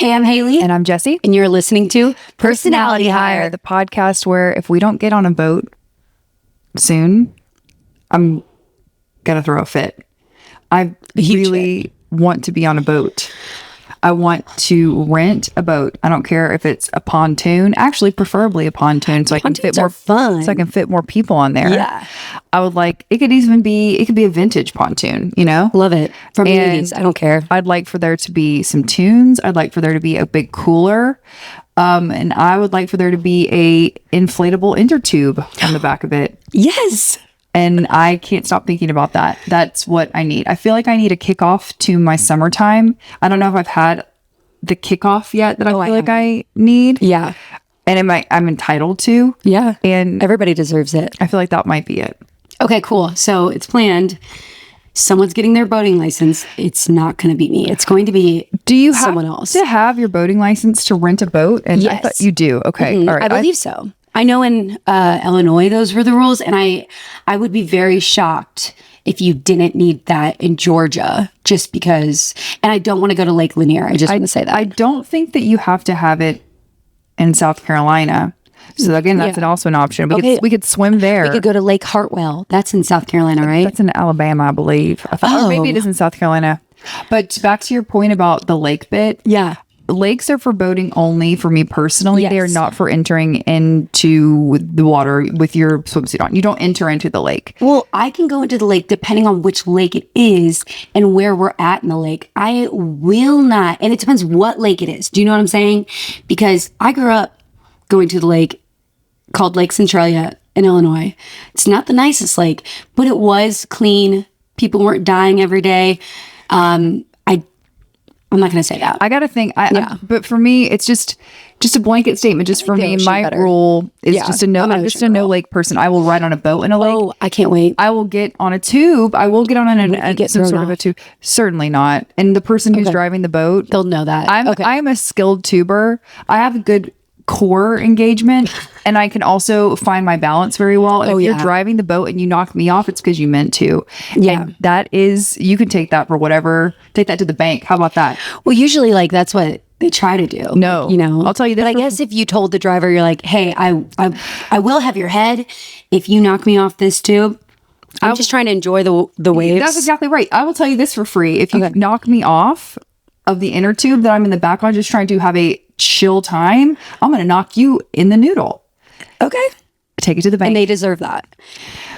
Hey, I'm Haley. And I'm Jesse. And you're listening to Personality Hire, the podcast where if we don't get on a boat soon, I'm going to throw a fit. I really want to be on a boat. I want to rent a boat. I don't care if it's a pontoon, actually preferably a pontoon, so I can fit more fun. So I can fit more people on there. Yeah. I would like it could be a vintage pontoon, you know? Love it. From the 80s. I don't care. I'd like for there to be some tunes. I'd like for there to be a big cooler. And I would like for there to be a inflatable intertube on the back of it. Yes. And I can't stop thinking about that. That's what I need. I feel like I need a kickoff to my summertime. I don't know if I've had the kickoff yet that I feel like I need. Yeah. And I'm entitled to. Yeah. And everybody deserves it. I feel like that might be it. Okay, cool. So it's planned. Someone's getting their boating license. It's not going to be me. It's going to be someone else. Do you have your boating license to rent a boat? And yes. I thought you do. Okay. Mm-hmm. All right. I believe so. I know in Illinois, those were the rules. And I would be very shocked if you didn't need that in Georgia, just because, and I don't want to go to Lake Lanier. I just want to say that. I don't think that you have to have it in South Carolina. So again, that's also an option. We could swim there. We could go to Lake Hartwell. That's in South Carolina, right? That's in Alabama, I believe. Or maybe it is in South Carolina. But back to your point about the lake bit. Yeah. Lakes are for boating only for me personally. Yes. They are not for entering into the water with your swimsuit on. You don't enter into the lake. Well, I can go into the lake depending on which lake it is and where we're at in the lake. I will not. And it depends what lake it is. Do you know what I'm saying? Because I grew up going to the lake called Lake Centralia in Illinois. It's not the nicest lake, but it was clean. People weren't dying every day. I'm not going to say that. I got to think. But for me, it's just a blanket statement. Just for me, my rule is just to know. I'm just a no lake person. I will ride on a boat in a lake. Oh, I can't wait. I will get on a tube. I will get on some sort of a tube. Certainly not. And the person who's driving the boat, they'll know that. I'm a skilled tuber. I have a good core engagement, and I can also find my balance very well. If you're driving the boat and you knock me off, it's because you meant to. Yeah. And that is, you can take that for whatever. Take that to the bank. How about that? Well, usually that's what they try to do. No, you know, I'll tell you this. But I guess if you told the driver, you're like, hey, I will have your head if you knock me off this tube. I'm just trying to enjoy the waves. That's exactly right. I will tell you this for free. If you knock me off of the inner tube that I'm in the back on, just trying to have a chill time, I'm going to knock you in the noodle. Okay. Take it to the bank. And they deserve that.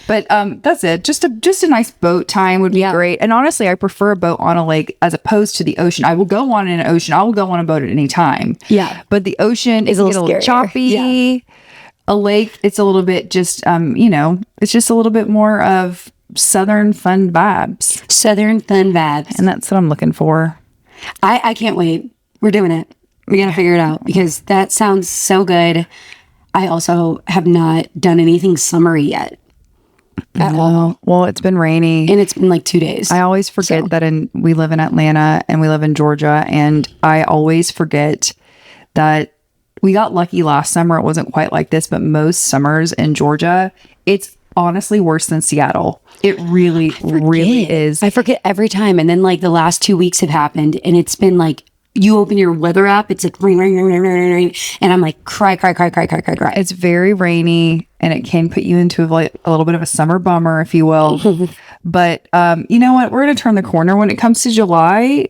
But that's it. Just a nice boat time would be great. And honestly, I prefer a boat on a lake as opposed to the ocean. I will go on an ocean. I will go on a boat at any time. Yeah. But the ocean is a little choppy. Yeah. A lake, it's a little bit just, it's just a little bit more of southern fun vibes. Southern fun vibes. And that's what I'm looking for. I can't wait. We're doing it. We got to figure it out because that sounds so good. I also have not done anything summery yet. At all. Well, it's been rainy. And it's been like 2 days. I always forget that we live in Atlanta and we live in Georgia. And I always forget that we got lucky last summer. It wasn't quite like this, but most summers in Georgia, it's honestly worse than Seattle. It really, really is. I forget every time. And then the last 2 weeks have happened and it's been you open your weather app, it's like rain, rain, rain, rain, rain, rain, and I'm like, cry. It's very rainy, and it can put you into a little bit of a summer bummer, if you will. But you know what? We're going to turn the corner when it comes to July.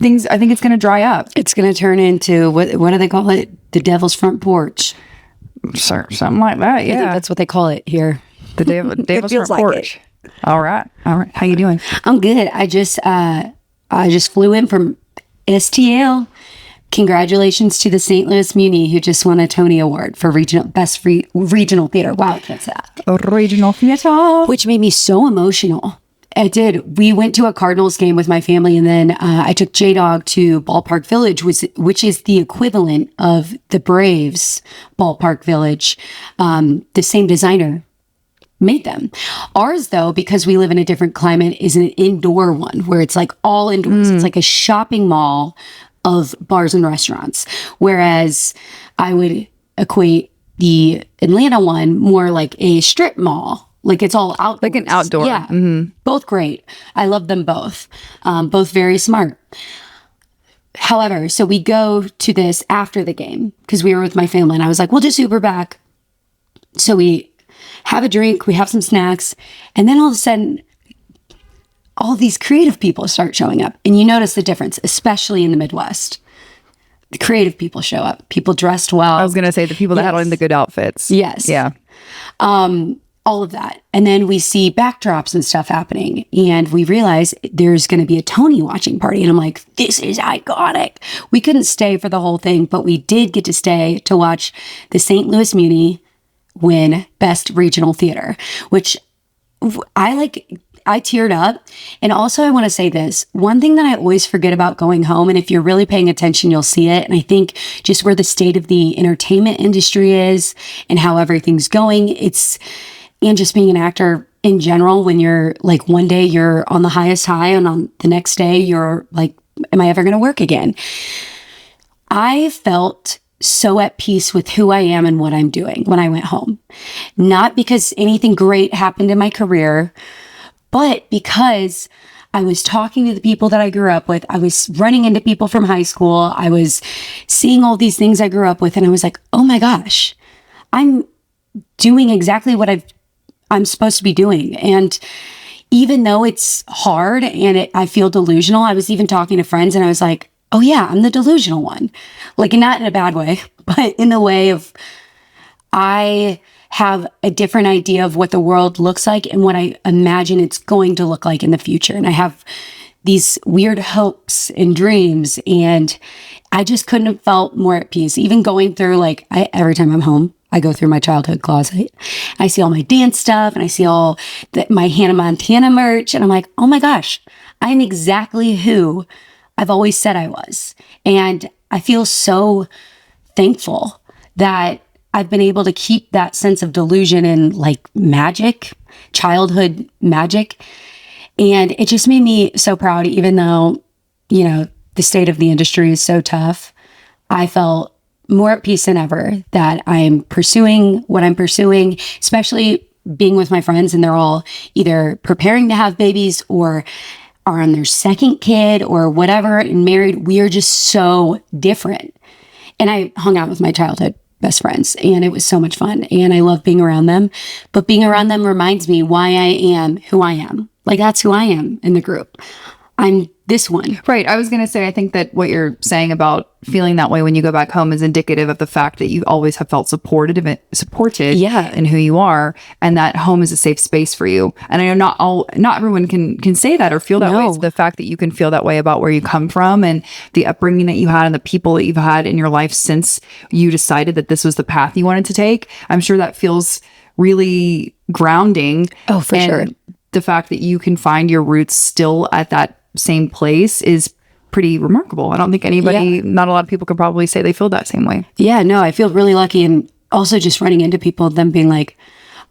I think it's going to dry up. It's going to turn into what do they call it? The devil's front porch. Something like that. Yeah, I think that's what they call it here. The devil's front porch. All right. How you doing? I'm good. I just flew in from STL. Congratulations to the St. Louis Muni who just won a Tony Award for best regional theater. Wow, I can't say that. Regional theater. Which made me so emotional. It did. We went to a Cardinals game with my family, and then I took J-Dog to Ballpark Village, which is the equivalent of the Braves Ballpark Village. The same designer made them. Ours, though, because we live in a different climate, is an indoor one where it's all indoors. It's like a shopping mall of bars and restaurants. Whereas I would equate the Atlanta one more like a strip mall. It's all outdoors. Like an outdoor. Yeah. Mm-hmm. Both great. I love them both. Both very smart. However, so we go to this after the game because we were with my family, and I was like, we'll just Uber back. So we have a drink, we have some snacks, and then all of a sudden, all these creative people start showing up. And you notice the difference, especially in the Midwest. The creative people show up, people dressed well. I was going to say the people that had on the good outfits. Yes. Yeah. All of that. And then we see backdrops and stuff happening. And we realize there's going to be a Tony watching party. And I'm like, this is iconic. We couldn't stay for the whole thing, but we did get to stay to watch the St. Louis Muni win Best Regional Theater, which I teared up. And also I want to say this, one thing that I always forget about going home, and if you're really paying attention, you'll see it. And I think just where the state of the entertainment industry is and how everything's going, and just being an actor in general, when you're like, one day you're on the highest high and on the next day you're like, am I ever going to work again? I felt so at peace with who I am and what I'm doing when I went home. Not because anything great happened in my career, but because I was talking to the people that I grew up with. I was running into people from high school. I was seeing all these things I grew up with. And I was like, oh my gosh, I'm doing exactly what I'm supposed to be doing. And even though it's hard and I feel delusional, I was even talking to friends and I was like, oh yeah, I'm the delusional one. Like, not in a bad way, but in the way of I have a different idea of what the world looks like and what I imagine it's going to look like in the future. And I have these weird hopes and dreams, and I just couldn't have felt more at peace. Even going through, like, every time I'm home, I go through my childhood closet. I see all my dance stuff and I see all my Hannah Montana merch. And I'm like, oh my gosh, I'm exactly who I've always said I was. And I feel so thankful that I've been able to keep that sense of delusion and like magic, childhood magic. And it just made me so proud, even though, you know, the state of the industry is so tough. I felt more at peace than ever that I'm pursuing what I'm pursuing, especially being with my friends, and they're all either preparing to have babies or are on their second kid or whatever and married. We are just so different. And I hung out with my childhood best friends, and it was so much fun. And I love being around them. But being around them reminds me why I am who I am. Like, that's who I am in the group. I'm this one. Right. I was going to say, I think that what you're saying about feeling that way when you go back home is indicative of the fact that you always have felt supported in who you are, and that home is a safe space for you. And I know not everyone can say that or feel that way. It's the fact that you can feel that way about where you come from and the upbringing that you had and the people that you've had in your life since you decided that this was the path you wanted to take. I'm sure that feels really grounding. Oh, for sure. The fact that you can find your roots still at that same place is pretty remarkable. I don't think not a lot of people could probably say they feel that same way. Yeah, no, I feel really lucky. And also just running into people, them being like,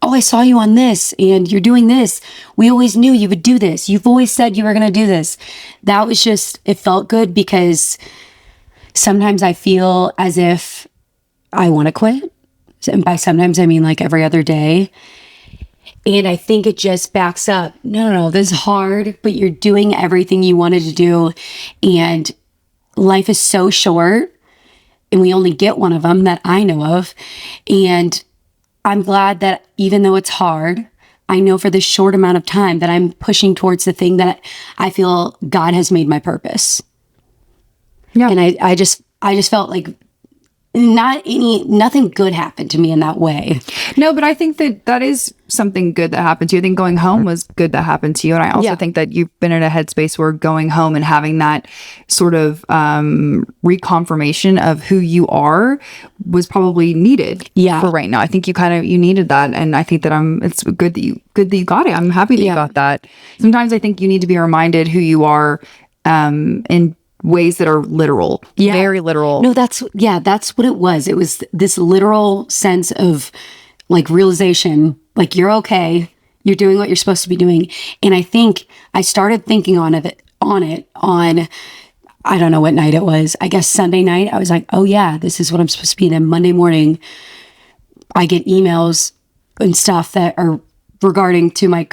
oh, I saw you on this and you're doing this. We always knew you would do this. You've always said you were going to do this. That was just, it felt good, because sometimes I feel as if I want to quit. And by sometimes, I mean like every other day. And I think it just backs up. No, this is hard, but you're doing everything you wanted to do. And life is so short, and we only get one of them that I know of. And I'm glad that even though it's hard, I know for this short amount of time that I'm pushing towards the thing that I feel God has made my purpose. Yeah. And I just felt like nothing good happened to me in that way. No, but I think that is something good that happened to you. I think going home was good that happened to you. And I also think that you've been in a headspace where going home and having that sort of reconfirmation of who you are was probably needed for right now. I think you needed that. And I think that it's good that you got it. I'm happy that you got that. Sometimes I think you need to be reminded who you are in ways that are literal, very literal. No, that's what it was. It was this literal sense of like realization, like you're okay, you're doing what you're supposed to be doing. And I think I started thinking on I don't know what night it was. I guess Sunday night. I was like, oh yeah, this is what I'm supposed to be. And then Monday morning, I get emails and stuff that are regarding to my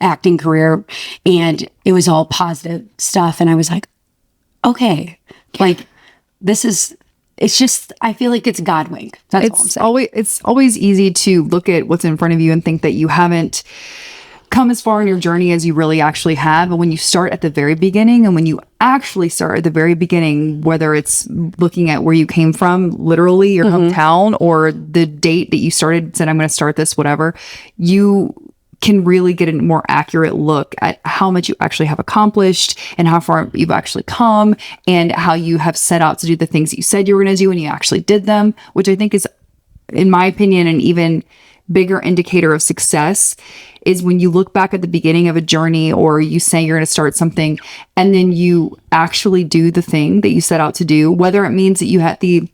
acting career, and it was all positive stuff. And I was like, okay, Like, it's just, I feel like it's God wink. That's all I'm saying. It's always easy to look at what's in front of you and think that you haven't come as far in your journey as you really actually have. And when you start at the very beginning, and when you actually start at the very beginning, whether it's looking at where you came from, literally your hometown, or the date that you said, I'm going to start this, whatever, you can really get a more accurate look at how much you actually have accomplished and how far you've actually come and how you have set out to do the things that you said you were going to do and you actually did them, which I think is, in my opinion, an even bigger indicator of success is when you look back at the beginning of a journey, or you say you're going to start something and then you actually do the thing that you set out to do, whether it means that you had the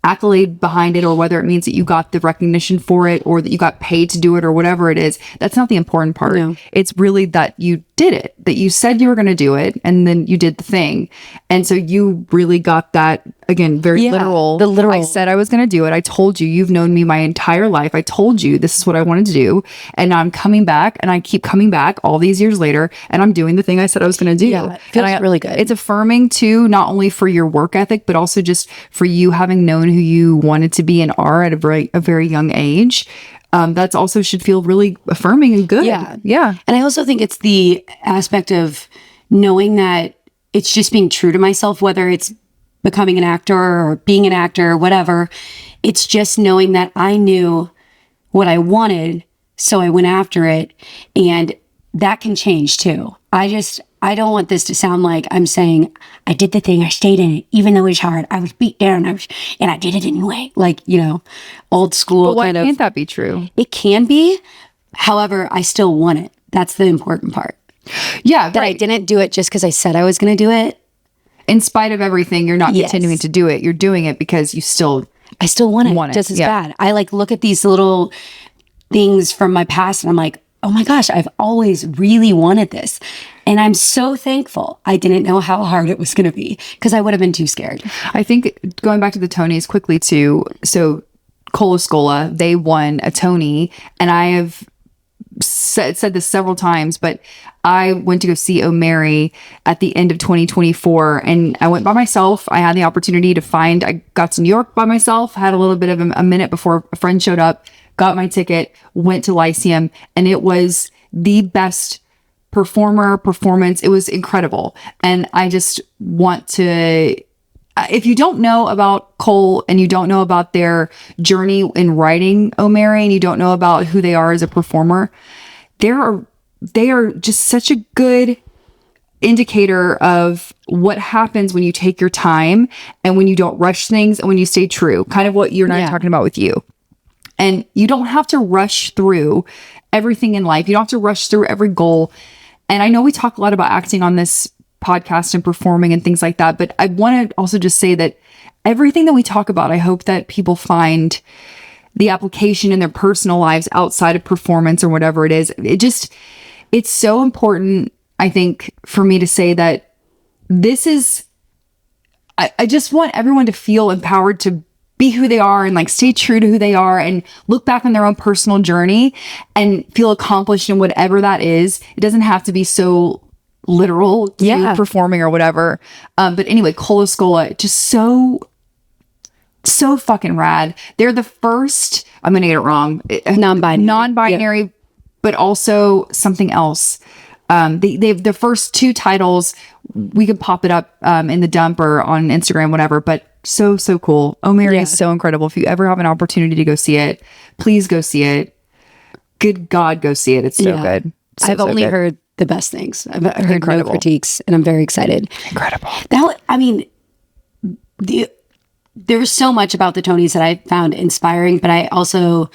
accolade behind it, or whether it means that you got the recognition for it, or that you got paid to do it, or whatever it is. That's not the important part. No. It's really that you did it, that you said you were going to do it, and then you did the thing. And so you really got that, again, very literal. The literal. I said I was going to do it. I told you, you've known me my entire life. I told you this is what I wanted to do. And now I'm coming back, and I keep coming back all these years later, and I'm doing the thing I said I was going to do. Yeah, it feels really good. It's affirming too, not only for your work ethic, but also just for you having known who you wanted to be and are at a very young age. That's also should feel really affirming and good. Yeah. And I also think it's the aspect of knowing that it's just being true to myself, whether it's becoming an actor or being an actor or whatever. It's just knowing that I knew what I wanted, so I went after it. And that can change too. I don't want this to sound like I'm saying I did the thing, I stayed in it, even though it was hard. I was beat down, and I did it anyway. Like, old school But why kind of. can't that be true? It can be. However, I still want it. That's the important part. Yeah, That I didn't do it just because I said I was going to do it. in spite of everything, you're not Yes. continuing to do it. You're doing it because you still I still want it, just as bad. I look at these little things from my past and I'm like, oh my gosh, I've always really wanted this. And I'm so thankful I didn't know how hard it was going to be, because I would have been too scared. I think going back to the Tonys quickly too. So Cola Scola, they won a Tony, and I have said this several times, but I went to go see O'Mary at the end of 2024, and I went by myself. I had the opportunity I got to New York by myself, had a little bit of a minute before a friend showed up, got my ticket, went to Lyceum, and it was the best performance. It was incredible. And I just want to, if you don't know about Cole and you don't know about their journey in writing O'Mary, and you don't know about who they are as a performer, they are just such a good indicator of what happens when you take your time and when you don't rush things and when you stay true. Kind of what you're not talking about with you. And you don't have to rush through everything in life. You don't have to rush through every goal. And I know we talk a lot about acting on this podcast and performing and things like that, but I want to also just say that everything that we talk about, I hope that people find the application in their personal lives outside of performance or whatever it is. It's so important, I think, for me to say that I just want everyone to feel empowered to be who they are and like stay true to who they are and look back on their own personal journey and feel accomplished in whatever that is. It doesn't have to be so literal to performing or whatever. But anyway, Cola Scola, just so fucking rad. They're the first, I'm going to get it wrong. Non-binary, but also something else. They've the first two titles. We could pop it up in the dump or on Instagram, whatever. But so cool. O'Mary is so incredible. If you ever have an opportunity to go see it, please go see it. Good God, go see it. It's so good. I've only heard the best things. I've heard no critiques, and I'm very excited. Incredible. There was so much about the Tonys that I found inspiring, but I also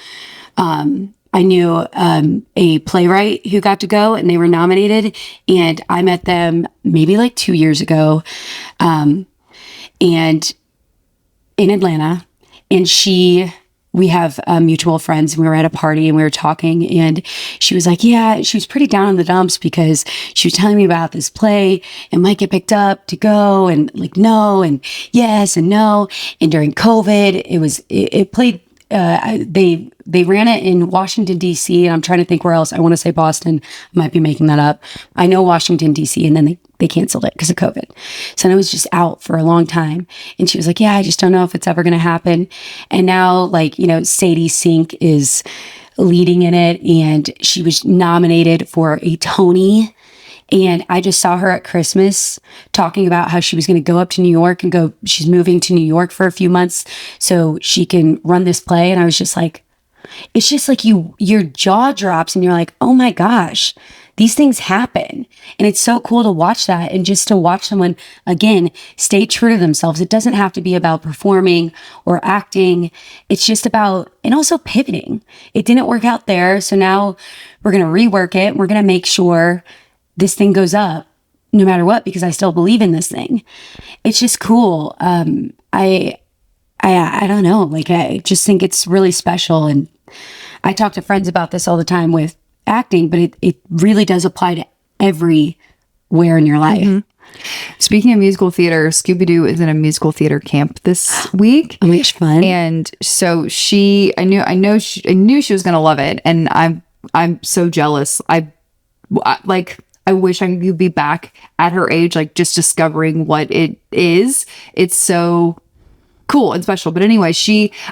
I knew a playwright who got to go, and they were nominated, and I met them maybe like 2 years ago, and in Atlanta, and we have mutual friends, and we were at a party and we were talking, and she was like, she was pretty down in the dumps because she was telling me about this play and might get picked up to go, and like no and yes and no. And during COVID, it played. They ran it in Washington, D.C. and I'm trying to think where else. I want to say Boston. I might be making that up. I know Washington, D.C. and then they canceled it because of COVID. So I was just out for a long time. And she was like, yeah, I just don't know if it's ever going to happen. And now, like, you know, Sadie Sink is leading in it, and she was nominated for a Tony. And I just saw her at Christmas talking about how she was going to go up to New York and she's moving to New York for a few months so she can run this play. And I was just like, it's just like your jaw drops and you're like, oh my gosh, these things happen. And it's so cool to watch that, and just to watch someone, again, stay true to themselves. It doesn't have to be about performing or acting. It's just about, and also pivoting. It didn't work out there. So now we're going to rework it. We're going to make sure this thing goes up no matter what, because I still believe in this thing. It's just cool. I don't know. Like, I just think it's really special. And I talk to friends about this all the time with acting, but it really does apply to everywhere in your life. Mm-hmm. Speaking of musical theater, Scooby-Doo is in a musical theater camp this week. Oh, it's fun. And so I knew she was going to love it. And I'm so jealous. I wish I could be back at her age, like just discovering what it is. It's so cool and special. But anyway,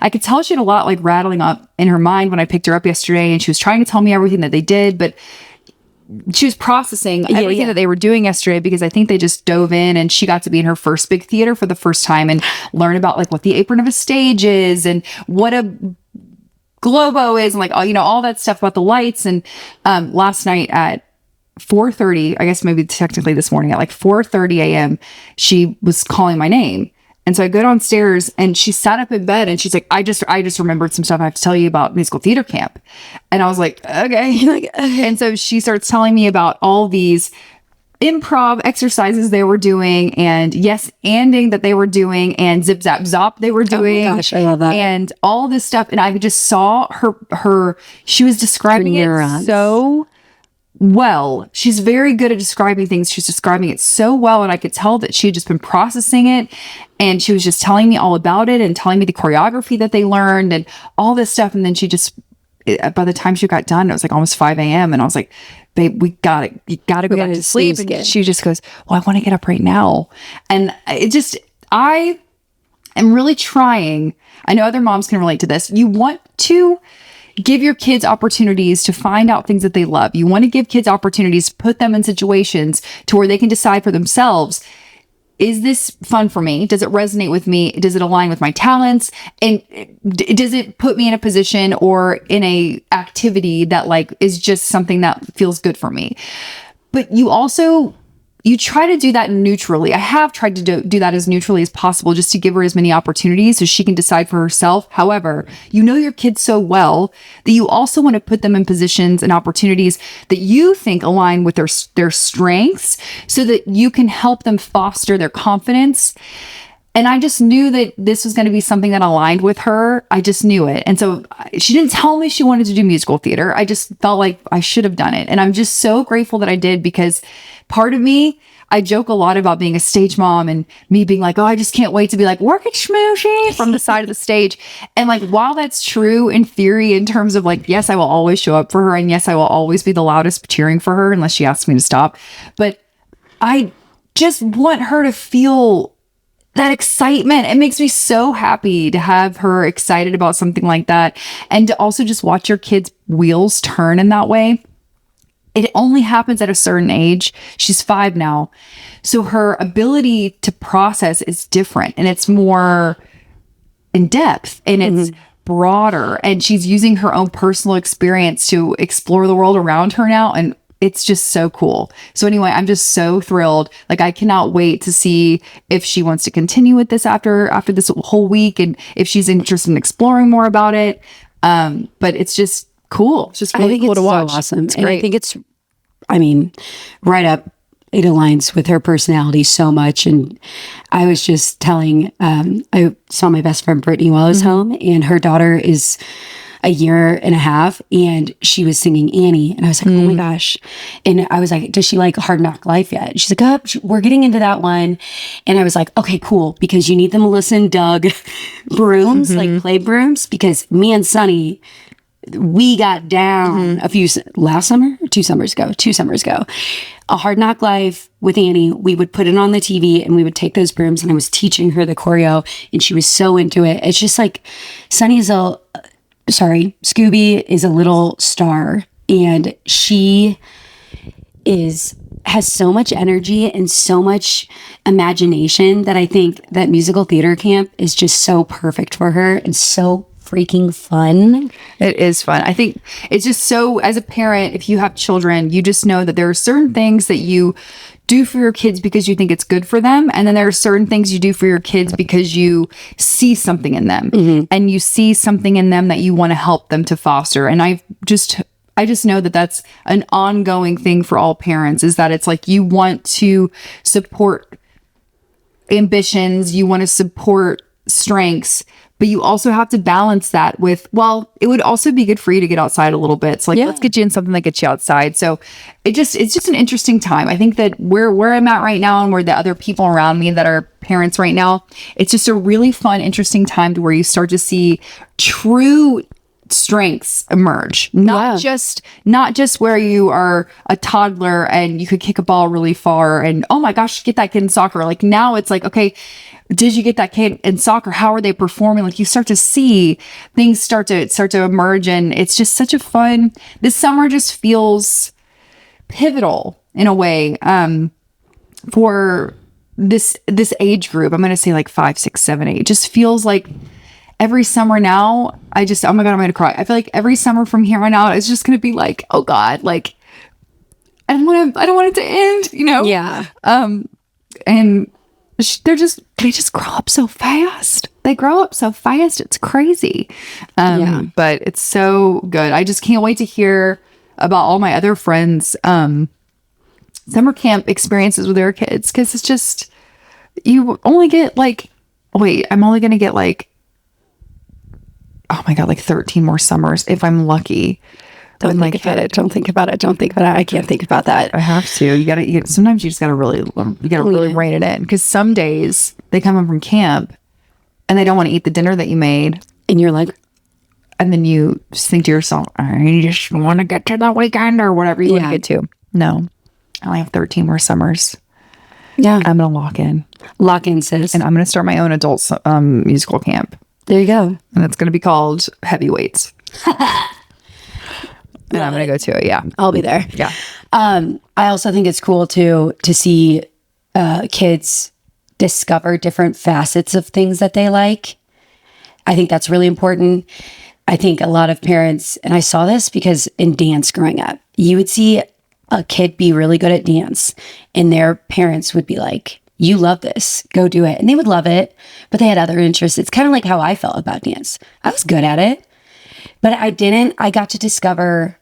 I could tell she had a lot like rattling up in her mind when I picked her up yesterday, and she was trying to tell me everything that they did, but she was processing everything that they were doing yesterday, because I think they just dove in, and she got to be in her first big theater for the first time and learn about like what the apron of a stage is and what a globo is, and like all, you know, all that stuff about the lights. And last night at 4:30, I guess maybe technically this morning at like 4:30 a.m., she was calling my name. And so I go downstairs, and she sat up in bed, and she's like, I just remembered some stuff I have to tell you about musical theater camp. And I was like, okay. And so she starts telling me about all these improv exercises they were doing, and yes-anding that they were doing, and zip zap zop they were doing. Oh my gosh, I love that. And all this stuff. And I just saw her she was describing it so well. She's very good at describing things. She's describing it so well. And I could tell that she had just been processing it. And she was just telling me all about it and telling me the choreography that they learned and all this stuff. And then by the time she got done, it was like almost 5 a.m. And I was like, babe, you gotta go back to sleep. And she just goes, well, I want to get up right now. And I am really trying. I know other moms can relate to this. You want to give your kids opportunities to find out things that they love. You want to give kids opportunities to put them in situations to where they can decide for themselves, is this fun for me? Does it resonate with me? Does it align with my talents? And does it put me in a position or in a activity that like is just something that feels good for me? But you try to do that neutrally. I have tried to do that as neutrally as possible, just to give her as many opportunities so she can decide for herself. However, you know your kids so well that you also want to put them in positions and opportunities that you think align with their strengths, so that you can help them foster their confidence. And I just knew that this was going to be something that aligned with her. I just knew it. And so she didn't tell me she wanted to do musical theater. I just felt like I should have done it. And I'm just so grateful that I did, because part of me, I joke a lot about being a stage mom and me being like, oh, I just can't wait to be like, work it schmooshy from the side of the stage. And like, while that's true in theory, in terms of like, yes, I will always show up for her. And yes, I will always be the loudest cheering for her unless she asks me to stop. But I just want her to feel that excitement. It makes me so happy to have her excited about something like that. And to also just watch your kids' wheels turn in that way. It only happens at a certain age. She's 5 now. So her ability to process is different, and it's more in depth, and it's broader, and she's using her own personal experience to explore the world around her now. And it's just so cool. So anyway, I'm just so thrilled. Like, I cannot wait to see if she wants to continue with this after this whole week, and if she's interested in exploring more about it. But it's just cool. It's just really cool to watch. So awesome. And I think it's, right up. It aligns with her personality so much. And I was just telling, I saw my best friend Brittany while I was home, and her daughter is a year and a half, and she was singing Annie. And I was like, oh my gosh. And I was like, does she like Hard Knock Life yet? And she's like, oh, we're getting into that one. And I was like, okay, cool. Because you need the Melissa and Doug brooms, like play brooms, because me and Sunny, we got down last summer or 2 summers ago, A Hard Knock Life with Annie. We would put it on the TV and we would take those brooms, and I was teaching her the choreo and she was so into it. It's just like Scooby is a little star, and she has so much energy and so much imagination that I think that musical theater camp is just so perfect for her and so freaking fun. It is fun. I think it's just so, as a parent, if you have children, you just know that there are certain things that you do for your kids because you think it's good for them. And then there are certain things you do for your kids because you see something in them, and you see something in them that you want to help them to foster. And I just know that that's an ongoing thing for all parents, is that it's like you want to support ambitions, you want to support strengths, but you also have to balance that with, well, it would also be good for you to get outside a little bit. So like, let's get you in something that gets you outside. So it's just an interesting time. I think that where I'm at right now, and where the other people around me that are parents right now, it's just a really fun, interesting time to where you start to see true strengths emerge. Not just where you are a toddler and you could kick a ball really far and, oh my gosh, get that kid in soccer. Like now it's like, okay, did you get that kid in soccer? How are they performing? Like you start to see things start to emerge, and it's just such a fun, this summer just feels pivotal in a way, for this age group. I'm going to say like 5, 6, 7, 8. It just feels like every summer now, oh my God, I'm going to cry. I feel like every summer from here on out, it's just going to be like, oh God, like, I don't want it to end, you know? Yeah. And they just grow up so fast. They grow up so fast. It's crazy. But it's so good. I just can't wait to hear about all my other friends' summer camp experiences with their kids. Cause it's just, you only get I'm only going to get like, oh my God, like 13 more summers if I'm lucky. Don't think about it. I can't think about that. I have to. Sometimes you just gotta really rein it in, because some days they come home from camp and they don't want to eat the dinner that you made, and you're like, and then you just think to yourself, I just want to get to the weekend or whatever you want to get to. No, I only have 13 more summers. Yeah, I'm gonna lock in, sis, and I'm gonna start my own adult musical camp. There you go, and it's gonna be called Heavyweights. And I'm going to go to it. Yeah. I'll be there. Yeah. I also think it's cool to see kids discover different facets of things that they like. I think that's really important. I think a lot of parents, and I saw this because in dance growing up, you would see a kid be really good at dance and their parents would be like, you love this, go do it. And they would love it, but they had other interests. It's kind of like how I felt about dance. I was good at it, but I got to discover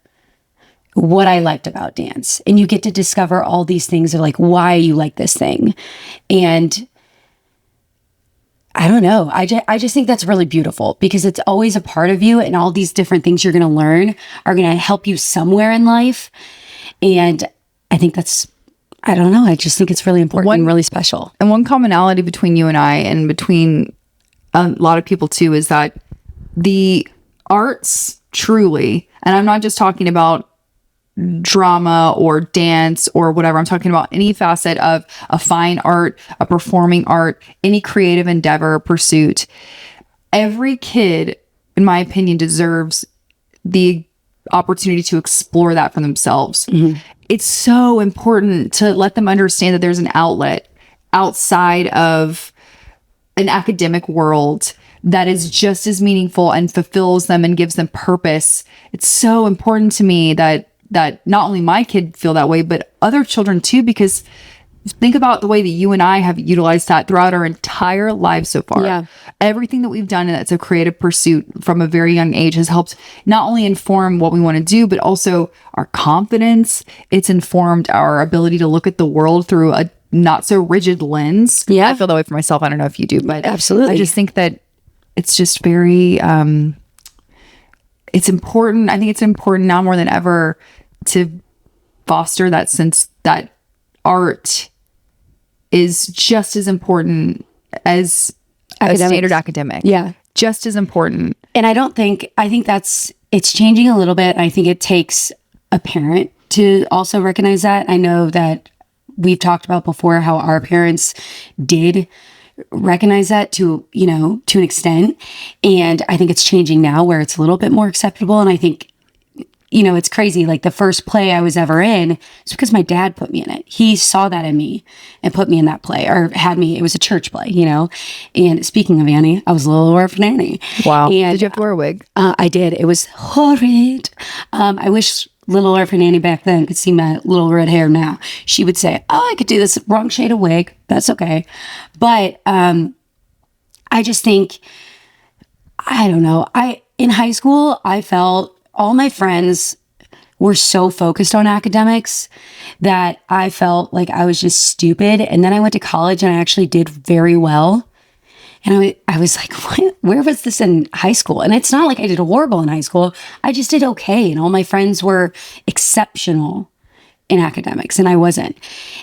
what I liked about dance. And you get to discover all these things of like why you like this thing. And I don't know. I just think that's really beautiful, because it's always a part of you, and all these different things you're going to learn are going to help you somewhere in life. And I think I don't know. I just think it's really important and really special. And one commonality between you and I, and between a lot of people too, is that the arts truly, and I'm not just talking about drama or dance or whatever. I'm talking about any facet of a fine art, a performing art, any creative endeavor, pursuit. Every kid, in my opinion, deserves the opportunity to explore that for themselves. Mm-hmm. It's so important to let them understand that there's an outlet outside of an academic world that is just as meaningful and fulfills them and gives them purpose. It's so important to me that not only my kid feel that way, but other children too, because think about the way that you and I have utilized that throughout our entire lives so far. Yeah. Everything that we've done that's a creative pursuit from a very young age has helped not only inform what we want to do, but also our confidence. It's informed our ability to look at the world through a not so rigid lens. Yeah. I feel that way for myself. I don't know if you do, but absolutely. I just think that it's just very, it's important. I think it's important now more than ever to foster that sense that art is just as important as a standard academic. Yeah. Just as important. And I think that's it's changing a little bit. I think it takes a parent to also recognize that. I know that we've talked about before how our parents did recognize that to an extent. And I think it's changing now where it's a little bit more acceptable. And I think, it's crazy. Like the first play I was ever in, it's because my dad put me in it. He saw that in me and put me in that play, or had me. It was a church play, And speaking of Annie, I was a Little Orphan Annie. Wow. And did you have to wear a wig? I did. It was horrid. I wish Little Orphan Annie back then could see my little red hair now. She would say, "Oh, I could do this wrong shade of wig. That's okay." But I just think, I don't know. In high school, I felt all my friends were so focused on academics that I felt like I was just stupid. And then I went to college and I actually did very well. And I was like, what? Where was this in high school? And it's not like I did horrible in high school. I just did okay. And all my friends were exceptional in academics and I wasn't.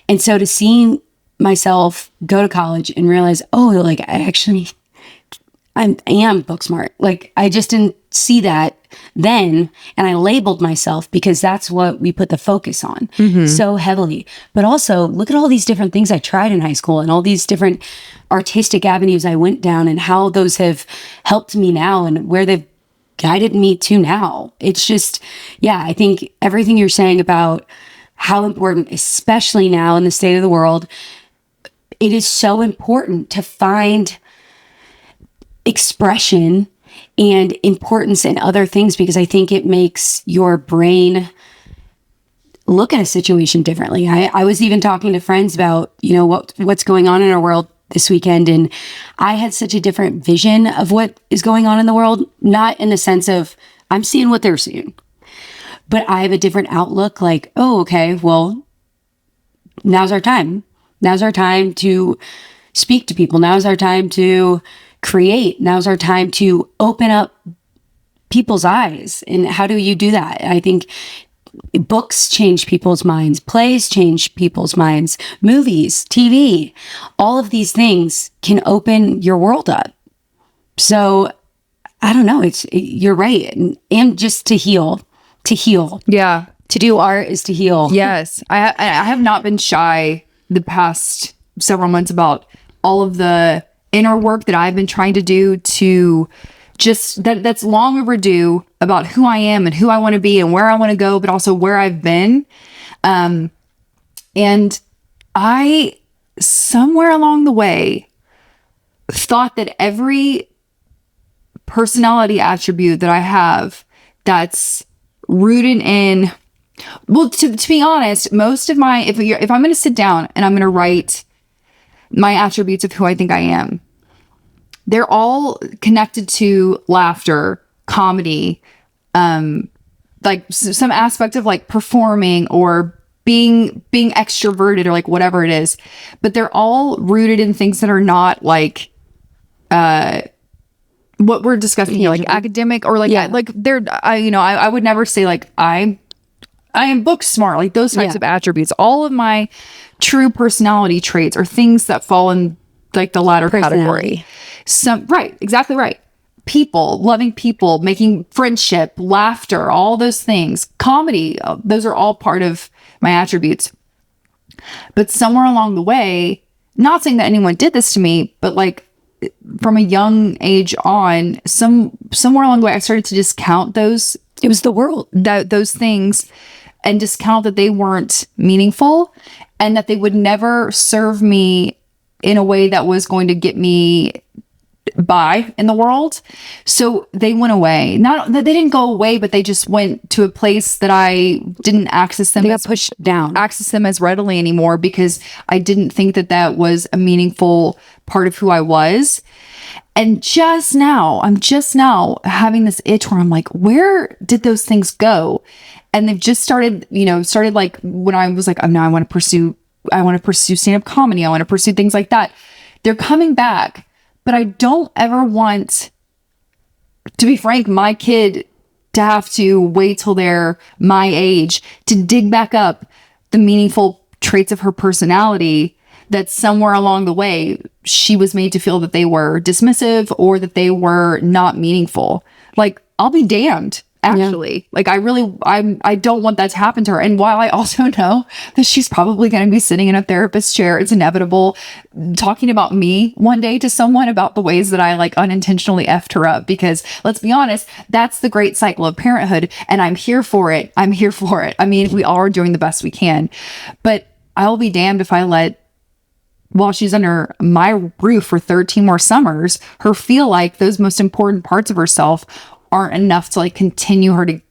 And so to see myself go to college and realize, oh, like I am book smart. Like I just didn't see that then. And I labeled myself because that's what we put the focus on so heavily. But also look at all these different things I tried in high school and all these different artistic avenues I went down and how those have helped me now and where they've guided me to now. It's just, I think everything you're saying about how important, especially now in the state of the world, it is so important to find expression and importance in other things, because I think it makes your brain look at a situation differently. I was even talking to friends about, what's going on in our world this weekend. And I had such a different vision of what is going on in the world, not in the sense of I'm seeing what they're seeing, but I have a different outlook. Like, oh, okay, well, now's our time. Now's our time to speak to people. Now's our time to create. Now's our time to open up people's eyes. And how do you do that? I think books change people's minds, plays change people's minds, movies, TV, all of these things can open your world up. So I don't know. You're right. And just to heal. Yeah. To do art is to heal. Yes. I have not been shy the past several months about all of the inner work that I've been trying to do to just that's long overdue about who I am and who I want to be and where I want to go, but also where I've been. And I, somewhere along the way, thought that every personality attribute that I have that's rooted in, well, to be honest, most of my, if I'm going to sit down and I'm going to write my attributes of who I think I am, they're all connected to laughter, comedy, like some aspect of like performing or being extroverted or like whatever it is. But they're all rooted in things that are not like what we're discussing here, like academic or like like they're I would never say like I am book smart, like those types of attributes. All of my true personality traits are things that fall in like the latter category. Exactly right. People, loving people, making friendship, laughter, all those things, comedy, those are all part of my attributes. But somewhere along the way, not saying that anyone did this to me, but like from a young age on, somewhere along the way, I started to discount those. It was the world. Those things, and discount that they weren't meaningful and that they would never serve me in a way that was going to get me by in the world. So they went away. Not that they didn't go away, but they just went to a place that I didn't access them. They got pushed down. Access them as readily anymore because I didn't think that that was a meaningful part of who I was. And I'm just now having this itch where I'm like, where did those things go? And they've just started like when I was like, oh, now I want to pursue stand-up comedy. I want to pursue things like that. They're coming back. But I don't ever want, to be frank, my kid to have to wait till they're my age to dig back up the meaningful traits of her personality that somewhere along the way she was made to feel that they were dismissive or that they were not meaningful. Like, I'll be damned. actually. Like I don't want that to happen to her. And while I also know that she's probably going to be sitting in a therapist's chair, it's inevitable, talking about me one day to someone about the ways that I like unintentionally effed her up, because let's be honest, that's the great cycle of parenthood. And I'm here for it. I'm here for it. I mean, we all are doing the best we can, but I'll be damned if I let, while she's under my roof for 13 more summers, her feel like those most important parts of herself aren't enough to like continue her to,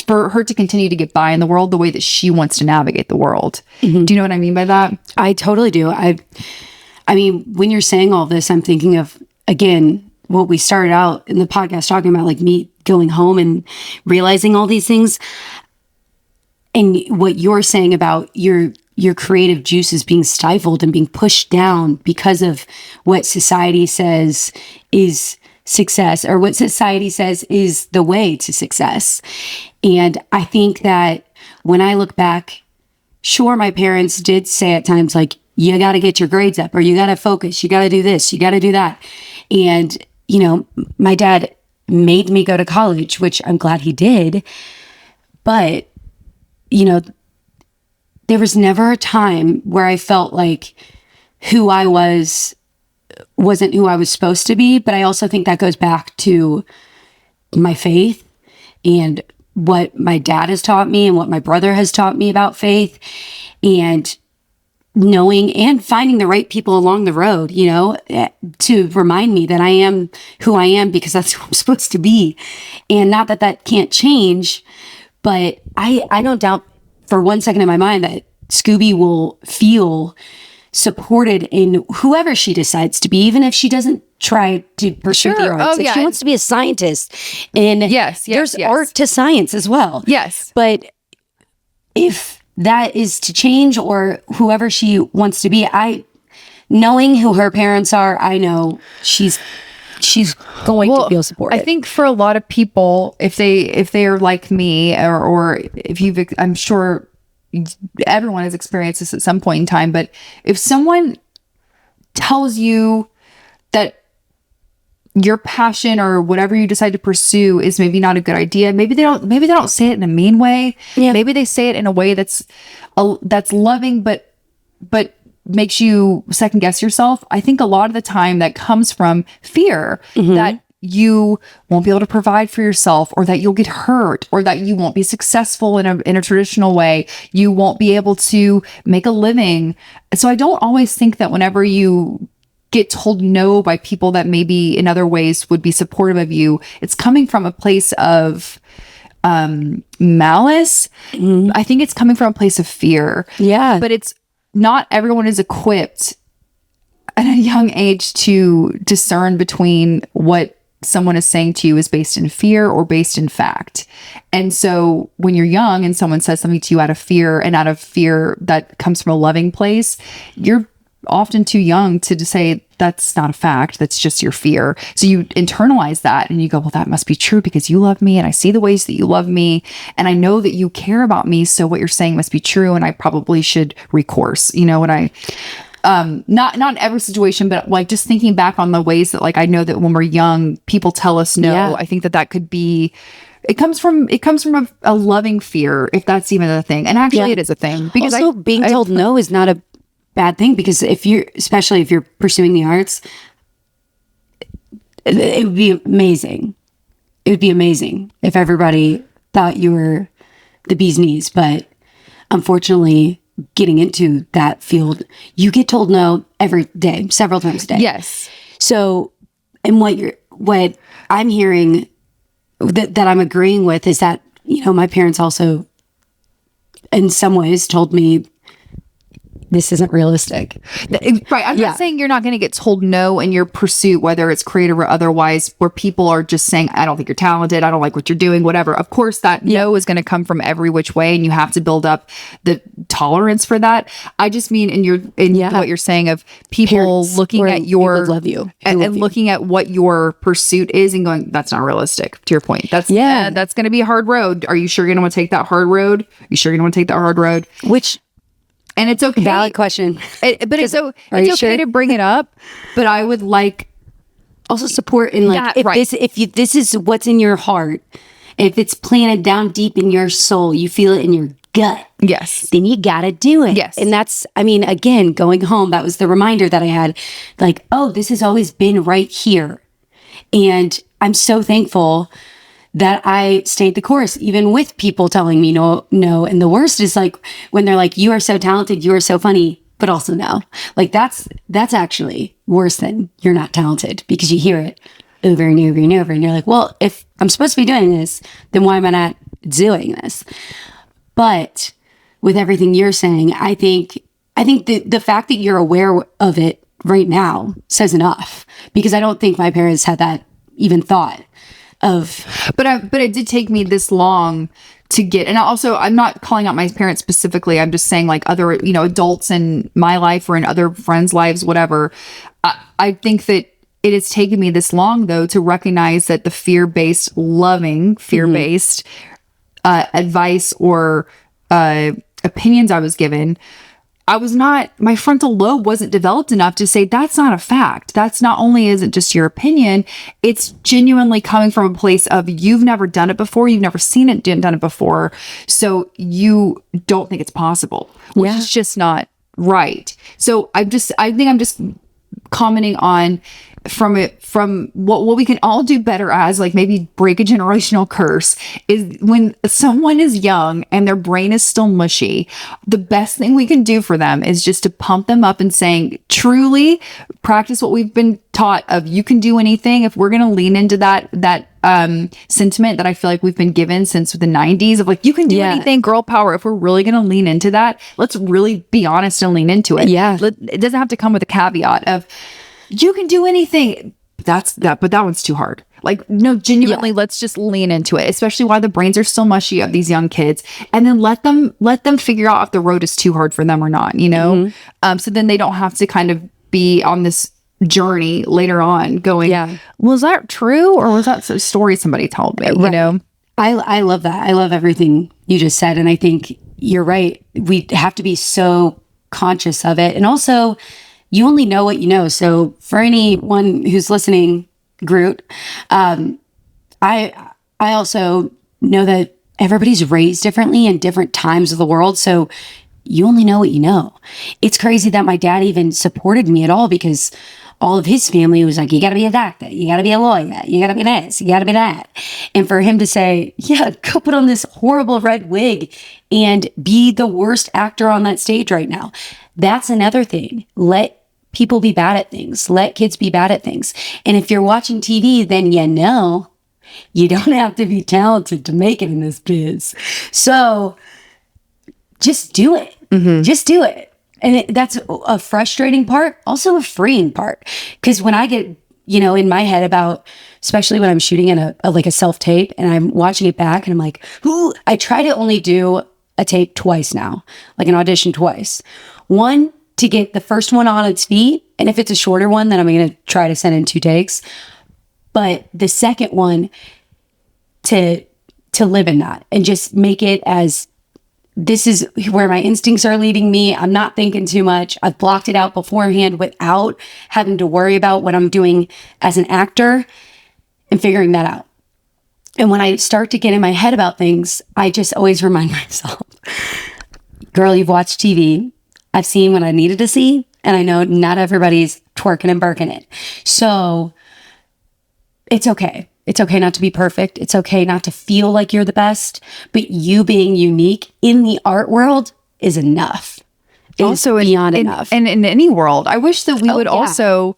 for her to continue to get by in the world the way that she wants to navigate the world. Do you know what I mean by that? I totally do. I mean, when you're saying all this, I'm thinking of, again, what we started out in the podcast talking about, like me going home and realizing all these things. And what you're saying about your creative juices being stifled and being pushed down because of what society says is success, or what society says is the way to success. And I think that when I look back, sure, my parents did say at times, like, you got to get your grades up, or you got to focus, you got to do this, you got to do that. And, you know, my dad made me go to college, which I'm glad he did. But, you know, there was never a time where I felt like who I wasn't who I was supposed to be. But I also think that goes back to my faith and what my dad has taught me and what my brother has taught me about faith, and knowing and finding the right people along the road, you know, to remind me that I am who I am because that's who I'm supposed to be. And not that that can't change, but I don't doubt for one second in my mind that Scooby will feel supported in whoever she decides to be, even if she doesn't try to pursue the arts. If she wants to be a scientist, and there's art to science as well. Yes. But if that is to change, or whoever she wants to be, knowing who her parents are, I know she's going to feel supported. I think for a lot of people, if they are like me, or if you've, I'm sure everyone has experienced this at some point in time, but if someone tells you that your passion or whatever you decide to pursue is maybe not a good idea, maybe they don't say it in a mean way. Yeah. Maybe they say it in a way that's loving, but makes you second guess yourself. I think a lot of the time that comes from fear that you won't be able to provide for yourself, or that you'll get hurt, or that you won't be successful in a traditional way. You won't be able to make a living. So I don't always think that whenever you get told no by people that maybe in other ways would be supportive of you, it's coming from a place of malice. I think it's coming from a place of fear. Yeah. But it's not everyone is equipped at a young age to discern between what someone is saying to you is based in fear or based in fact. And so when you're young and someone says something to you out of fear, and out of fear that comes from a loving place, you're often too young to say that's not a fact, that's just your fear. So you internalize that and you go, well, that must be true because you love me and I see the ways that you love me and I know that you care about me, so what you're saying must be true and I probably should recourse. You know, when I not in every situation, but like just thinking back on the ways that, like, I know that when we're young, people tell us no. Yeah. I think that could be, it comes from a loving fear, if that's even a thing. And actually it is a thing, because also being told no is not a bad thing, because especially if you're pursuing the arts, it would be amazing. It would be amazing if everybody thought you were the bee's knees, but unfortunately, getting into that field, you get told no every day, several times a day. Yes. So, and what I'm hearing that I'm agreeing with is that, you know, my parents also in some ways told me this isn't realistic. Right. I'm not saying you're not going to get told no in your pursuit, whether it's creative or otherwise, where people are just saying, I don't think you're talented, I don't like what you're doing, whatever. Of course, that no is going to come from every which way, and you have to build up the tolerance for that. I just mean what you're saying of people parents looking at your love you and looking at what your pursuit is and going, that's not realistic. To your point, that's going to be a hard road. Are you sure you're going to want to take that hard road? And it's okay. Valid question. But it's okay to bring it up. But I would like also support in, like, if this is what's in your heart, If it's planted down deep in your soul, you feel it in your gut. Yes. Then you got to do it. Yes. And that's, I mean, again, going home, that was the reminder that I had, like, oh, this has always been right here. And I'm so thankful that I stayed the course, even with people telling me no. And the worst is like when they're like, you are so talented, you are so funny, but also no. Like that's actually worse than you're not talented, because you hear it over and over and over. And you're like, well, if I'm supposed to be doing this, then why am I not doing this? But with everything you're saying, I think the fact that you're aware of it right now says enough, because I don't think my parents had that even thought of. But it did take me this long to get, and also I'm not calling out my parents specifically. I'm just saying like other, adults in my life or in other friends' lives, whatever. I think that it has taken me this long though to recognize that the fear-based advice or opinions I was given, my frontal lobe wasn't developed enough to say that's not a fact. That's not only isn't just your opinion, it's genuinely coming from a place of you've never done it before, you've never seen it done it before, so you don't think it's possible, which is just not right. So I think I'm just commenting on from what we can all do better as, like, maybe break a generational curse, is when someone is young and their brain is still mushy, the best thing we can do for them is just to pump them up and saying, truly practice what we've been taught of you can do anything. If we're going to lean into that sentiment that I feel like we've been given since the 90s of like, you can do anything, girl power. If we're really going to lean into that, let's really be honest and lean into it. Yeah. It doesn't have to come with a caveat of, you can do anything. But that one's too hard. Like, no, genuinely, let's just lean into it, especially while the brains are still mushy of these young kids, and then let them figure out if the road is too hard for them or not, so then they don't have to kind of be on this journey later on going, was that true? Or was that a story somebody told me, I love that. I love everything you just said. And I think you're right. We have to be so conscious of it. And also, you only know what you know. So for anyone who's listening, Groot, I also know that everybody's raised differently in different times of the world. So you only know what you know. It's crazy that my dad even supported me at all, because all of his family was like, you got to be a doctor, you got to be a lawyer, you got to be this, you got to be that. And for him to say, yeah, go put on this horrible red wig and be the worst actor on that stage right now. That's another thing. Let people be bad at things. Let kids be bad at things. And if you're watching TV, then you don't have to be talented to make it in this biz. So just do it. Just do it. And that's a frustrating part, also a freeing part. Because when I get, in my head about, especially when I'm shooting in a self-tape and I'm watching it back and I'm like, I try to only do a tape twice now, like an audition twice. One, to get the first one on its feet. And if it's a shorter one, then I'm going to try to send in 2 takes. But the second one, to live in that and just make it as, this is where my instincts are leading me. I'm not thinking too much. I've blocked it out beforehand without having to worry about what I'm doing as an actor and figuring that out. And when I start to get in my head about things, I just always remind myself, girl, you've watched TV. I've seen what I needed to see, and I know not everybody's twerking and burking it. So it's okay. It's okay not to be perfect. It's okay not to feel like you're the best, but you being unique in the art world is enough. Also beyond enough. And in any world, I wish that we would also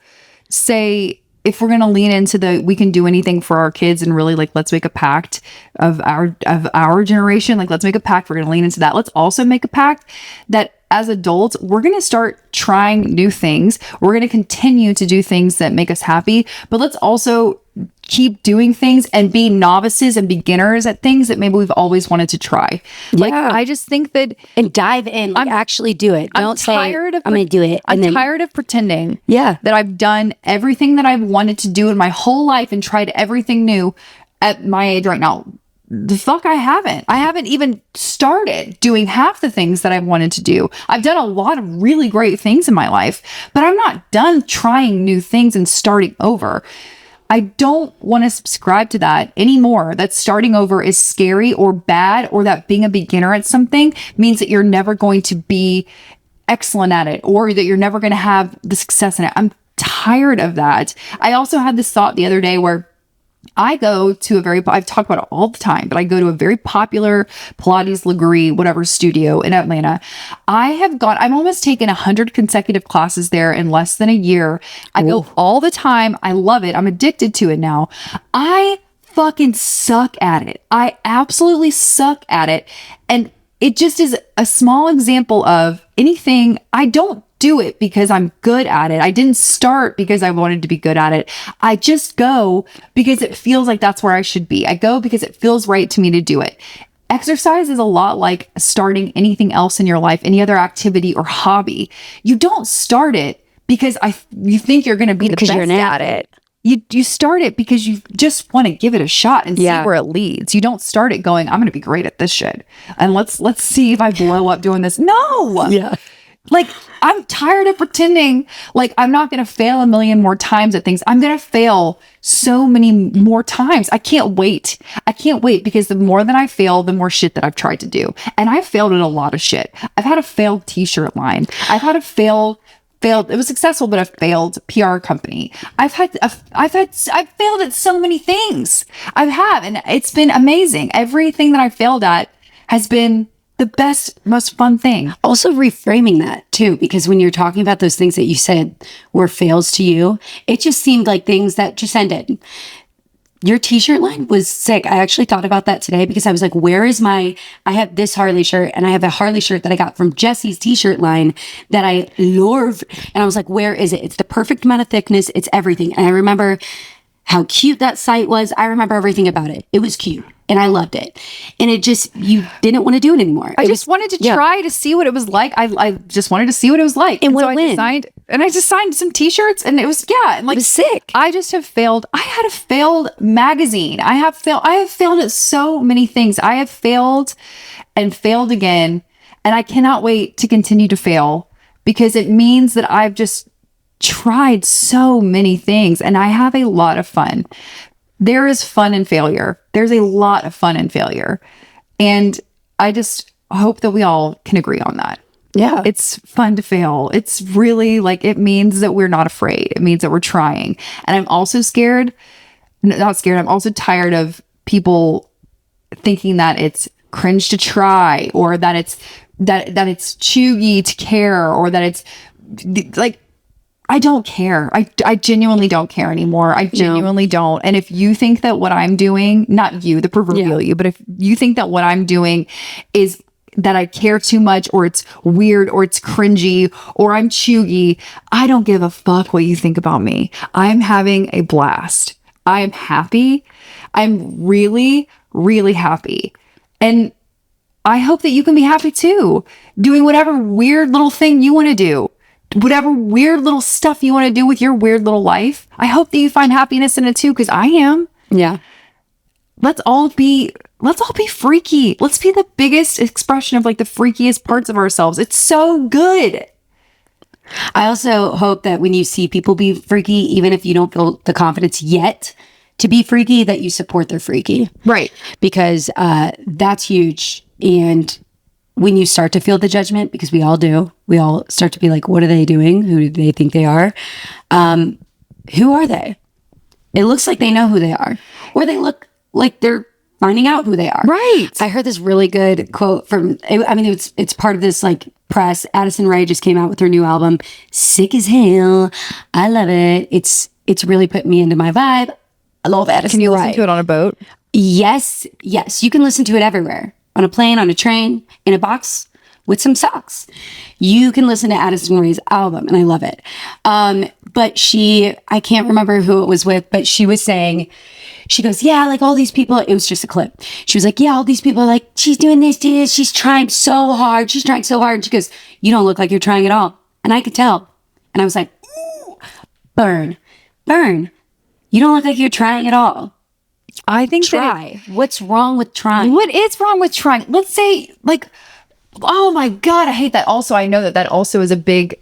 say, if we're going to lean into we can do anything for our kids and really like, let's make a pact of our generation. Like, let's make a pact. We're going to lean into that. Let's also make a pact that as adults, we're going to start trying new things. We're going to continue to do things that make us happy, but let's also keep doing things and be novices and beginners at things that maybe we've always wanted to try. Like, I just think that, and dive in, like, actually do it. Don't say, I'm going to do it. I'm tired of pretending that I've done everything that I've wanted to do in my whole life and tried everything new at my age right now. The fuck, I haven't even started doing half the things that I've wanted to do. I've done a lot of really great things in my life, but I'm not done trying new things and starting over. I don't want to subscribe to that anymore. That starting over is scary or bad, or that being a beginner at something means that you're never going to be excellent at it, or that you're never going to have the success in it. I'm tired of that. I also had this thought the other day where I go to I've talked about it all the time, but I go to a very popular Pilates, Legree, whatever studio in Atlanta. I've almost taken 100 consecutive classes there in less than a year. I go all the time. I love it. I'm addicted to it now. I fucking suck at it. I absolutely suck at it. And it just is a small example of anything. I don't do it because I'm good at it. I didn't start because I wanted to be good at it. I just go because it feels like that's where I should be. I go because it feels right to me to do it. Exercise is a lot like starting anything else in your life, any other activity or hobby. You don't start it because you think you're going to be the best at it. You start it because you just want to give it a shot and see where it leads. You don't start it going, I'm going to be great at this shit, and let's see if I blow up doing this. No. Yeah. Like, I'm tired of pretending like I'm not going to fail a million more times at things. I'm going to fail so many more times. I can't wait. Because the more that I fail, the more shit that I've tried to do. And I've failed at a lot of shit. I've had a failed t-shirt line. I've had a failed, it was successful, but a failed PR company. I've failed at so many things. And it's been amazing. Everything that I failed at has been the best, most fun thing. Also reframing that too, because when you're talking about those things that you said were fails to you, it just seemed like things that just ended. Your t-shirt line was sick. I actually thought about that today because I was like, I have this Harley shirt and I have a Harley shirt that I got from Jesse's t-shirt line that I love. And I was like, where is it? It's the perfect amount of thickness. It's everything. And I remember how cute that site was. I remember everything about it. It was cute. And I loved it. And it just, you didn't want to do it anymore. I just wanted to try to see what it was like. I just wanted to see what it was like. And so I designed some t-shirts, and it was, and like, it was sick. I just have failed. I had a failed magazine. I have failed at so many things. I have failed and failed again. And I cannot wait to continue to fail, because it means that I've just tried so many things and I have a lot of fun. There is fun in failure. There's a lot of fun in failure. And I just hope that we all can agree on that. Yeah. It's fun to fail. It's really like, it means that we're not afraid. It means that we're trying. And I'm also I'm also tired of people thinking that it's cringe to try, or that it's chuggy to care, or that it's like, I don't care. I genuinely don't care anymore. I genuinely don't. And if you think that what I'm doing, not you, the proverbial you, but if you think that what I'm doing is that I care too much, or it's weird, or it's cringy, or I'm chuggy, I don't give a fuck what you think about me. I'm having a blast. I am happy. I'm really, really happy. And I hope that you can be happy too, doing whatever weird little thing you want to do. Whatever weird little stuff you want to do with your weird little life. I hope that you find happiness in it too, because I am. Yeah. Let's all be freaky. Let's be the biggest expression of like the freakiest parts of ourselves. It's so good. I also hope that when you see people be freaky, even if you don't feel the confidence yet to be freaky, that you support their freaky. Right. Because that's huge. And when you start to feel the judgment, because we all do, we all start to be like, what are they doing? Who do they think they are? Who are they? It looks like they know who they are, or they look like they're finding out who they are. Right. I heard this really good quote from, it's part of this like press. Addison Rae just came out with her new album, Sick as Hell. I love it. It's really put me into my vibe. I love Addison Rae. Can you listen to it on a boat? Yes. You can listen to it everywhere. On a plane, on a train, in a box with some socks. You can listen to Addison Rae's album, and I love it. But I can't remember who it was with, but she was saying, she goes, yeah, like all these people, it was just a clip. She was like, yeah, all these people are like, she's doing this, she's trying so hard. She's trying so hard. And she goes, you don't look like you're trying at all. And I could tell. And I was like, ooh, burn. You don't look like you're trying at all. I think try. What's wrong with trying? What is wrong with trying? Let's say, like, oh my God, I hate that. Also, I know that also is a big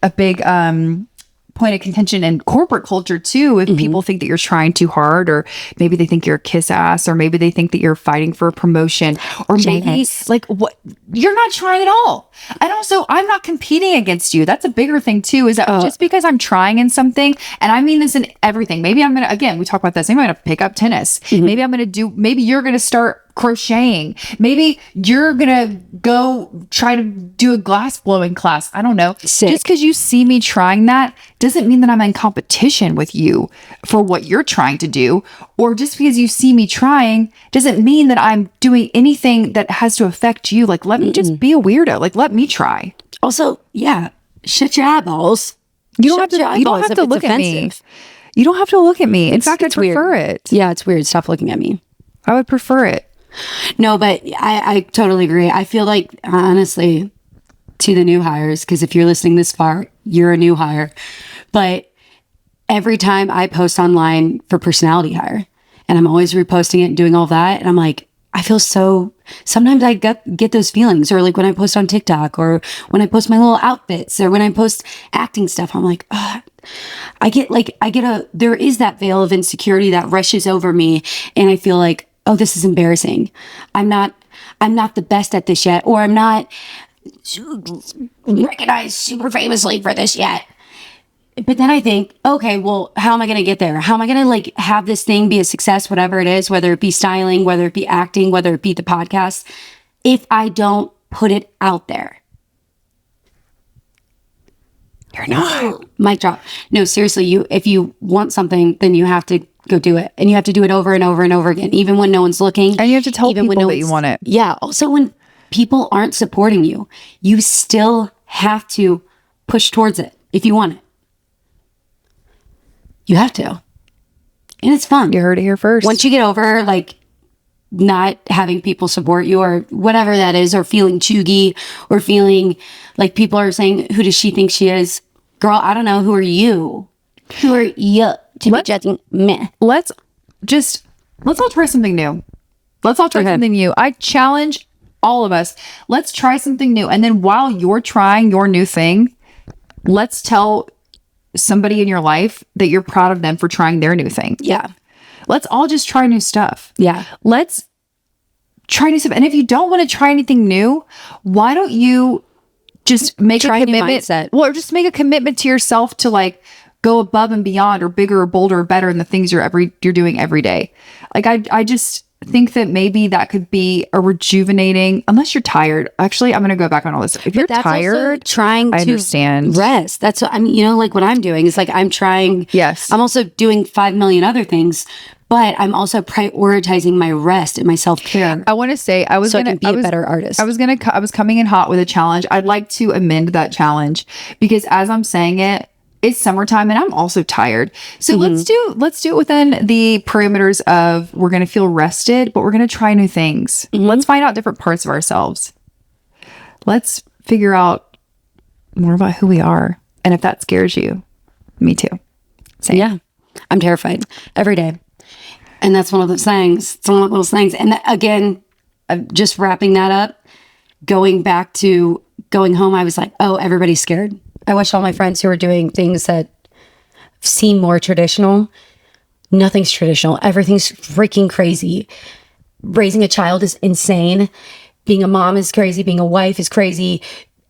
point of contention in corporate culture too. If people think that you're trying too hard, or maybe they think you're a kiss ass, or maybe they think that you're fighting for a promotion, or maybe like what you're not trying at all. And also, I'm not competing against you. That's a bigger thing too, is that just because I'm trying in something, and I mean this in everything, maybe I'm going to, again, we talk about this, maybe I'm going to pick up tennis. Maybe I'm going to maybe you're going to start crocheting. Maybe you're going to go try to do a glass blowing class. I don't know. Sick. Just because you see me trying that doesn't mean that I'm in competition with you for what you're trying to do. Or just because you see me trying doesn't mean that I'm doing anything that has to affect you. Like, let me just be a weirdo. Like, let me try. Also, yeah, shut your eyeballs. You don't have to look at me. You don't have to look at me. In fact, I prefer it. Yeah, it's weird. Stop looking at me. I would prefer it. No, but I totally agree. I feel like, honestly, to the new hires, because if you're listening this far, you're a new hire. But every time I post online for Personality Hire, and I'm always reposting it and doing all that, and I'm like, I feel so, sometimes I get those feelings, or like when I post on TikTok, or when I post my little outfits, or when I post acting stuff, I'm like, there is that veil of insecurity that rushes over me, and I feel like, oh, this is embarrassing. I'm not the best at this yet, or I'm not recognized super famously for this yet. But then I think, okay, well, how am I going to get there? How am I going to like have this thing be a success, whatever it is, whether it be styling, whether it be acting, whether it be the podcast, if I don't put it out there? You're not. Mic drop. No, seriously, if you want something, then you have to go do it. And you have to do it over and over and over again, even when no one's looking. And you have to tell people that you want it. Yeah. Also, when people aren't supporting you, you still have to push towards it if you want it. You have to. And it's fun. You heard it here first. Once you get over, like, not having people support you or whatever that is, or feeling chuggy, or feeling like people are saying, who does she think she is? Girl, I don't know. Who are you? Who are you to be judging me? Let's all try something new. Let's all try something new. I challenge all of us. Let's try something new. And then while you're trying your new thing, let's tell somebody in your life that you're proud of them for trying their new thing. Yeah. Let's all just try new stuff. Yeah. Let's try new stuff. And if you don't want to try anything new, why don't you just make a commitment? Well, or just make a commitment to yourself to like go above and beyond, or bigger or bolder or better in the things you're doing every day. Like I just think that maybe that could be a rejuvenating, unless you're tired. Actually, I'm going to go back on all this. If you're tired, trying to understand. Rest. That's what I mean, like what I'm doing is like, I'm trying. Yes. I'm also doing 5 million other things, but I'm also prioritizing my rest and my self-care. I want to say I can be a better artist. I was coming in hot with a challenge. I'd like to amend that challenge, because as I'm saying it, it's summertime and I'm also tired. So let's do it within the parameters of, we're going to feel rested, but we're going to try new things. Let's find out different parts of ourselves. Let's figure out more about who we are. And if that scares you, me too. Same. Yeah. I'm terrified every day. And that's one of those things. It's one of those things. And again, just wrapping that up, going back to going home, I was like, oh, everybody's scared. I watched all my friends who are doing things that seem more traditional. Nothing's traditional. Everything's freaking crazy. Raising a child is insane. Being a mom is crazy. Being a wife is crazy.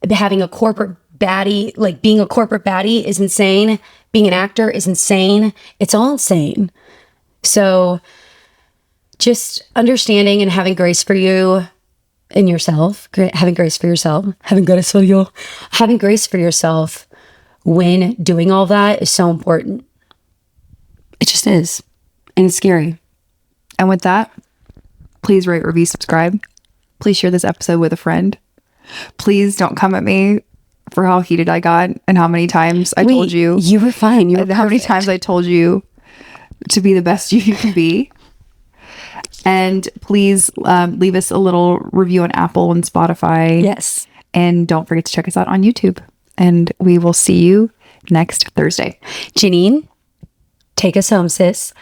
Having a corporate baddie, like being a corporate baddie is insane. Being an actor is insane. It's all insane. So just understanding and having grace for you and yourself, having grace for yourself, having grace for yourself when doing all that is so important. It just is. And it's scary. And with that, please rate, review, subscribe. Please share this episode with a friend. Please don't come at me for how heated I got and how many times I told you. You were fine. You were how many times I told you to be the best you can be. And please leave us a little review on Apple and Spotify. Yes. And don't forget to check us out on YouTube. And we will see you next Thursday. Janine, take us home, sis.